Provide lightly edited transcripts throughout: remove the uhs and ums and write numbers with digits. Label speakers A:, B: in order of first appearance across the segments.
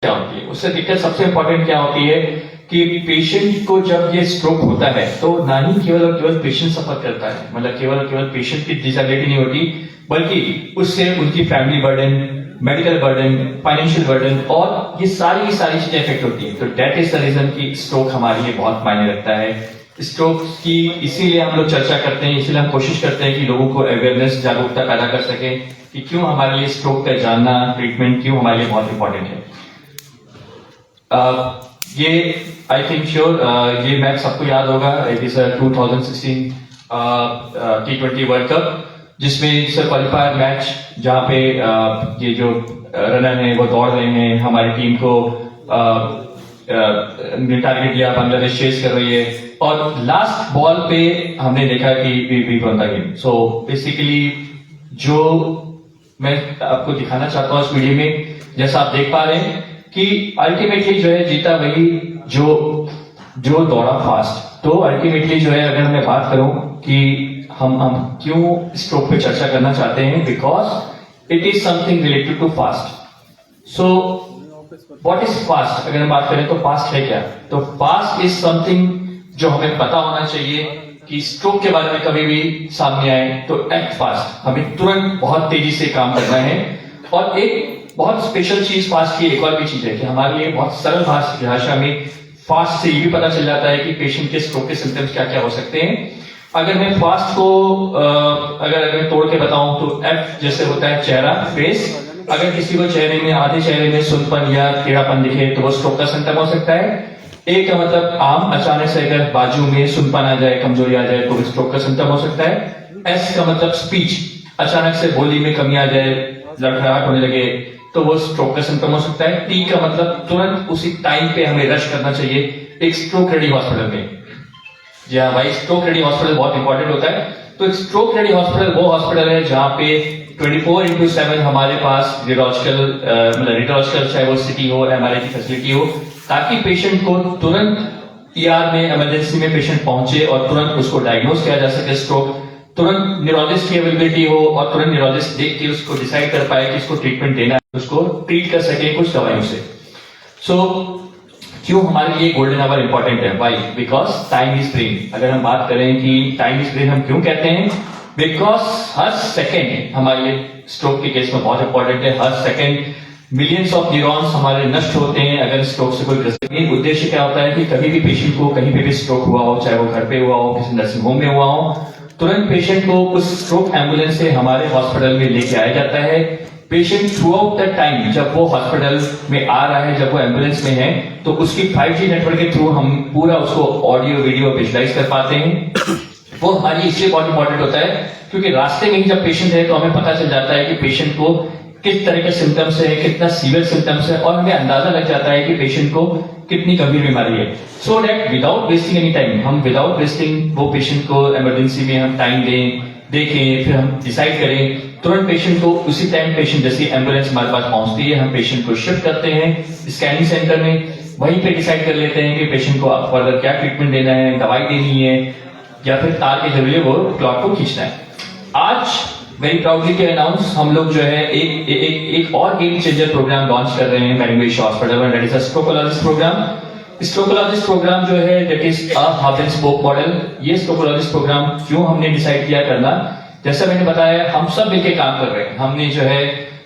A: क्या होती है, उससे दिक्कत सबसे इंपॉर्टेंट क्या होती है कि पेशेंट को जब ये स्ट्रोक होता है तो ना ही केवल और केवल पेशेंट सफर करता है, मतलब केवल और केवल पेशेंट की डिसेबिलिटी नहीं होती, बल्कि उससे उनकी family burden, medical burden, financial burden और ये सारी चीजें इफेक्ट होती है। तो दैट इज द रीजन कि स्ट्रोक हमारे लिए बहुत मायने रखता है। स्ट्रोक की इसीलिए हम लोग चर्चा करते हैं, इसीलिए हम कोशिश करते हैं कि लोगों को अवेयरनेस, जागरूकता पैदा कर सके कि क्यों हमारे लिए स्ट्रोक का जानना, ट्रीटमेंट क्यों हमारे लिए बहुत इंपॉर्टेंट है। ये आई थिंक श्योर ये मैच सबको याद होगा, it is 2016 T20 world cup, जिसमें इट्स क्वालिफायर मैच जहां पे ये जो रनर हैं वो दौड़ रहे हैं, हमारी टीम को टारगेट दिया, बांग्लादेश चेस कर रही है और लास्ट बॉल पे हमने देखा कि we won the game. So basically जो मैं आपको दिखाना चाहता हूं इस वीडियो में, जैसा आप देख पा रहे हैं कि अल्टीमेटली जो है जीता वही जो दौड़ा फास्ट। तो अल्टीमेटली जो है अगर मैं बात करूं कि हम क्यों स्ट्रोक पे चर्चा करना चाहते हैं, because it is something related to fast. So what is fast, अगर हम बात करें तो फास्ट है क्या? तो फास्ट इज समथिंग जो हमें पता होना चाहिए कि स्ट्रोक के बारे में कभी भी सामने आए तो एक्ट फास्ट, हमें तुरंत बहुत तेजी से काम करना है। और एक बहुत स्पेशल चीज फास्ट की एक और भी चीज है कि हमारे लिए बहुत सरल भाषा में फास्ट से ये भी पता चल जाता है कि पेशेंट के स्ट्रोक के सिम्टम्स क्या क्या हो सकते हैं। अगर मैं फास्ट को अगर मैं तोड़ के बताऊं तो एफ जैसे होता है चेहरा, फेस। अगर किसी को चेहरे में, आधे चेहरे में सुनपन या टेढ़ापन दिखे तो वो स्ट्रोक का सिम्टम हो सकता है। ए का मतलब आम, अचानक से अगर बाजू में सुनपन आ जाए, कमजोरी आ जाए तो वो स्ट्रोक का सिम्टम हो सकता है। एस का मतलब स्पीच, अचानक से बोली में कमी आ जाए, लड़खड़ाहट होने लगे तो वो स्ट्रोक का सिम्टम हो सकता है। टी का मतलब तुरंत उसी टाइम पे हमें रश करना चाहिए एक स्ट्रोक रेडी हॉस्पिटल में। जी हाँ भाई, स्ट्रोक रेडी हॉस्पिटल बहुत इंपॉर्टेंट होता है। तो एक स्ट्रोक रेडी हॉस्पिटल वो हॉस्पिटल है जहां पे 24/7 हमारे पास रेडियोलॉजिकल चाहे वो सिटी हो, एमआरआई की फैसिलिटी हो, ताकि पेशेंट को तुरंत ईआर में, इमरजेंसी में पेशेंट पहुंचे और तुरंत उसको डायग्नोज किया जा सके स्ट्रोक, तुरंत न्यूरोलॉजिस्ट की अवेलेबिलिटी हो और तुरंत न्यूरोलॉजिस्ट देख के उसको डिसाइड कर पाए कि इसको ट्रीटमेंट देना है, उसको ट्रीट कर सके कुछ दवाइयों से। सो क्यों हमारे लिए गोल्डन आवर इंपॉर्टेंट है? Why? Because time is brain. अगर हम बात करें कि टाइम इज ब्रेन हम क्यों कहते हैं, बिकॉज हर सेकेंड हमारे लिए स्ट्रोक के केस में बहुत इंपॉर्टेंट है। हर सेकेंड मिलियंस ऑफ न्यूरॉन्स हमारे नष्ट होते हैं अगर स्ट्रोक से कोई ग्रसित। उद्देश्य क्या होता है कि कभी भी पेशेंट को कहीं पे भी स्ट्रोक हुआ हो, चाहे वो घर पे हुआ हो, किसी नर्सिंग होम में हुआ हो, तुरंत पेशेंट को उस स्ट्रोक एम्बुलेंस से हमारे हॉस्पिटल में लेके आया जाता है। Patient through out the time जब वो हॉस्पिटल में आ रहा है, जब वो एम्बुलेंस में है, तो उसकी 5G नेटवर्क के थ्रू हम पूरा उसको ऑडियो वीडियो विजुलाइज कर पाते हैं। वो हमारी इसलिए बहुत इंपॉर्टेंट होता है क्योंकि रास्ते में ही जब पेशेंट है तो हमें पता चल जाता है कि पेशेंट को किस तरह के सिम्टम्स है, कितना सीवियर सिम्टम्स है, और हमें अंदाजा लग जाता है कि पेशेंट को कितनी गंभीर बीमारी है। So that without wasting any time, हम विदाउट वेस्टिंग वो पेशेंट को इमरजेंसी में हम टाइम दें, देखें, फिर हम डिसाइड करें तुरंत पेशेंट को उसी टाइम, पेशेंट जैसी एम्बुलेंस हमारे पास पहुंचती है हम पेशेंट को शिफ्ट करते हैं स्कैनिंग सेंटर में, वहीं पे डिसाइड कर लेते हैं कि पेशेंट को अब फर्दर क्या ट्रीटमेंट देना है, दवाई देनी है या फिर तार के जरिए वो क्लॉट को खींचना है। आज वेरी प्राउडली के अनाउंस हम लोग जो है एक और गेम चेंजर प्रोग्राम लॉन्च कर रहे हैं मैरिंगवेश हॉस्पिटल में, that is a strokologist program. Strokologist program जो है that is a hub and spoke model. ये स्ट्रोकोलॉजिस्ट प्रोग्राम क्यों हमने डिसाइड किया करना, जैसा मैंने बताया हम सब मिलकर काम कर रहे हैं। हमने जो है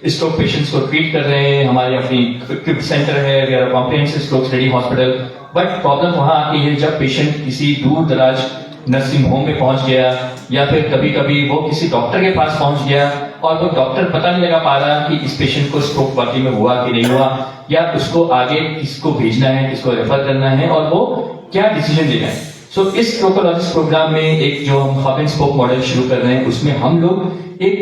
A: स्ट्रोक पेशेंट्स को ट्रीट कर रहे हैं, हमारी अपनी सेंटर है, we are comprehensive stroke ready hospital. But problem वहां आती है जब पेशेंट किसी दूर दराज नर्सिंग होम में पहुंच गया या फिर कभी कभी वो किसी डॉक्टर के पास पहुंच गया और वो डॉक्टर पता नहीं लगा पा रहा कि इस पेशेंट को स्ट्रोक वाकई में हुआ कि नहीं हुआ, या उसको आगे किसको भेजना है, किसको रेफर करना है और वो क्या डिसीजन लेना है। सो इस स्ट्रोकोलॉजिस्ट प्रोग्राम में एक जो हम हब एंड स्पोक मॉडल शुरू कर रहे हैं, उसमें हम लोग एक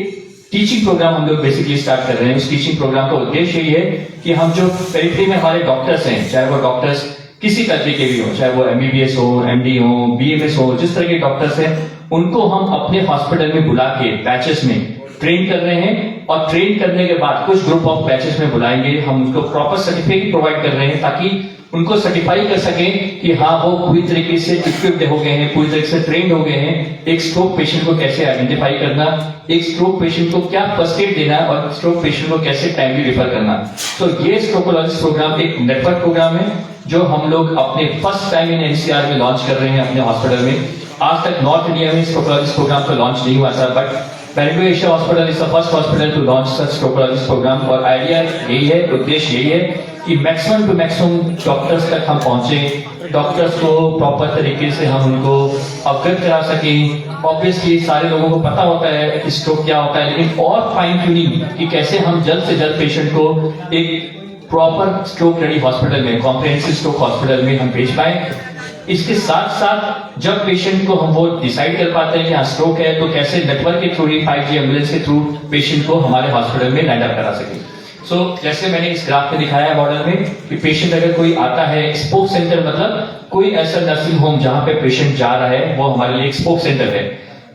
A: टीचिंग प्रोग्राम हम लोग बेसिकली स्टार्ट कर रहे हैं। उस टीचिंग प्रोग्राम का उद्देश्य ये है कि हम जो पेरिफेरी में हमारे डॉक्टर्स हैं, चाहे वो डॉक्टर्स किसी तरीके के भी हो, चाहे वो MBBS हो, MD हो, BMS हो, जिस तरह के डॉक्टर्स हैं, उनको हम अपने हॉस्पिटल में बुला के बैचेस में ट्रेन कर रहे हैं और ट्रेन करने के बाद कुछ ग्रुप ऑफ बैचेस में बुलाएंगे, हम उनको प्रॉपर सर्टिफिकेट प्रोवाइड कर रहे हैं ताकि उनको सर्टिफाई कर सकें कि हाँ वो पूरी तरीके से इक्विप्ड हो गए हैं, पूरी तरीके से ट्रेंड हो गए हैं एक स्ट्रोक पेशेंट को कैसे आइडेंटिफाई करना, एक स्ट्रोक पेशेंट को क्या फर्स्ट एड देना और स्ट्रोक पेशेंट को कैसे टाइमली रेफर करना। तो ये स्ट्रोकोलॉजिस्ट प्रोग्राम एक नेटवर्क प्रोग्राम है जो हम लोग अपने फर्स्ट टाइम इन एनसीआर में लॉन्च कर रहे हैं अपने हॉस्पिटल में। आज तक नॉर्थ इंडिया में स्ट्रोकोलॉजिस्ट प्रोग्राम तो लॉन्च नहीं हुआ था, बट पेरिडो Asia hospital is the first hospital to launch such strokologist program. और आइडिया यही है, उद्देश्य यही है कि मैक्सिमम टू मैक्सिमम डॉक्टर्स तक हम पहुंचे, डॉक्टर्स को प्रॉपर तरीके से हम उनको अवगत करा सकें। ऑब्वियसली सारे लोगों को पता होता है कि स्ट्रोक क्या होता है, लेकिन और फाइन ट्यूनिंग कि कैसे हम जल्द से जल्द पेशेंट को एक प्रॉपर स्ट्रोक रेडी हॉस्पिटल में, कॉम्प्रिहेंसिव स्ट्रोक हॉस्पिटल में हम भेज पाए। इसके साथ साथ जब पेशेंट को हम वो डिसाइड कर पाते हैं कि हाँ स्ट्रोक है, तो कैसे नेटवर्क के थ्रू ही 5G एम्बुलेंस के थ्रू पेशेंट को हमारे हॉस्पिटल में लैंड अप करा सके। सो जैसे मैंने इस ग्राफ में दिखाया है मॉडल में कि पेशेंट अगर कोई आता है, स्पोक सेंटर मतलब कोई ऐसा नर्सिंग होम जहां पे पेशेंट जा रहा है वो हमारे लिए एक स्पोक सेंटर है।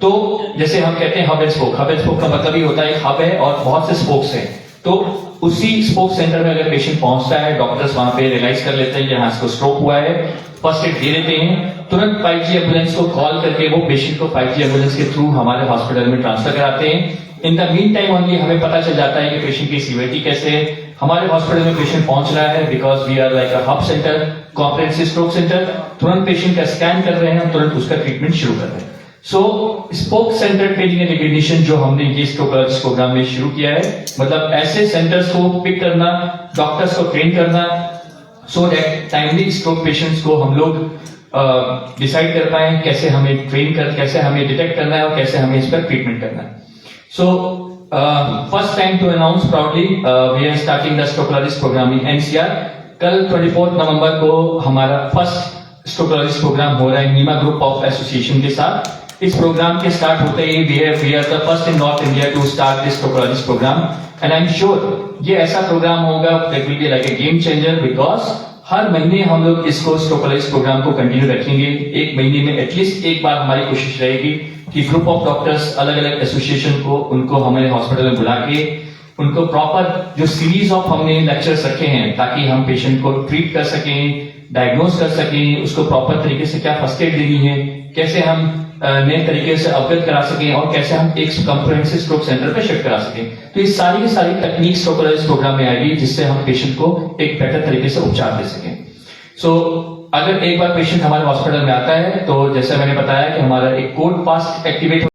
A: तो जैसे हम कहते हैं hub and spoke, hub and spoke का मतलब ही होता है हब है और बहुत से स्पोक्स हैं। तो उसी स्पोक सेंटर में अगर पेशेंट पहुंचता है, डॉक्टर्स वहां पे रियलाइज कर लेते हैं कि हाँ इसको स्ट्रोक हुआ है, फर्स्ट एड दे देते हैं, तुरंत 5G एम्बुलेंस को कॉल करके वो पेशेंट को 5G एम्बुलेंस के थ्रू हमारे हॉस्पिटल में ट्रांसफर कराते हैं। In the mean time only हमें पता चल जाता है कि पेशेंट की सीवियरिटी कैसे है। हमारे हॉस्पिटल में पेशेंट पहुंच रहा है because we are like a hub centre, comprehensive stroke centre, तुरंत पेशेंट का स्कैन कर रहे हैं, तुरंत उसका ट्रीटमेंट शुरू कर रहे हैं। So spoke centre training and recognition जो हमने ये स्ट्रोकोलॉजिस्ट प्रोग्राम में शुरू किया है, मतलब ऐसे सेंटर्स को पिक करना, डॉक्टर्स को ट्रेन करना, so that timely stroke patients को हम लोग डिसाइड कर पाए कैसे हमें ट्रेन कर, कैसे हमें डिटेक्ट करना है और कैसे हमें इस पर ट्रीटमेंट करना है। So first time to announce proudly we are starting the strokologist program in NCR. कल 24 नवंबर को हमारा फर्स्ट स्ट्रोकोलॉजिस्ट प्रोग्राम हो रहा है नीमा ग्रुप ऑफ एसोसिएशन के साथ। इस प्रोग्राम के स्टार्ट होते ही we are the first in North India to start this strokologist program and I am sure ये ऐसा प्रोग्राम होगा that will be like a game changer, because हर महीने हम लोग इसको स्ट्रोकोलॉजिस्ट प्रोग्राम को कंटिन्यू रखेंगे। एक महीने में एटलीस्ट एक बार हमारी कोशिश रहेगी कि ग्रुप ऑफ डॉक्टर्स अलग अलग एसोसिएशन को उनको हमारे हॉस्पिटल में बुला के उनको प्रॉपर जो सीरीज ऑफ हमने लेक्चर्स रखे हैं ताकि हम पेशेंट को ट्रीट कर सकें, डायग्नोज कर सकें, उसको प्रॉपर तरीके से क्या फर्स्ट एड देनी है, कैसे हम नए तरीके से अवगत करा सकें और कैसे हम एक कॉम्प्रिहेंसिव स्ट्रोक सेंटर पे शिफ्ट करा सकें। तो ये सारी की सारी तकनीक स्ट्रोकोलॉजिस्ट प्रोग्राम में आएगी जिससे हम पेशेंट को एक बेटर तरीके से उपचार दे सकें। सो अगर एक बार पेशेंट हमारे हॉस्पिटल में आता है तो जैसे मैंने बताया कि हमारा एक कोड पास एक्टिवेट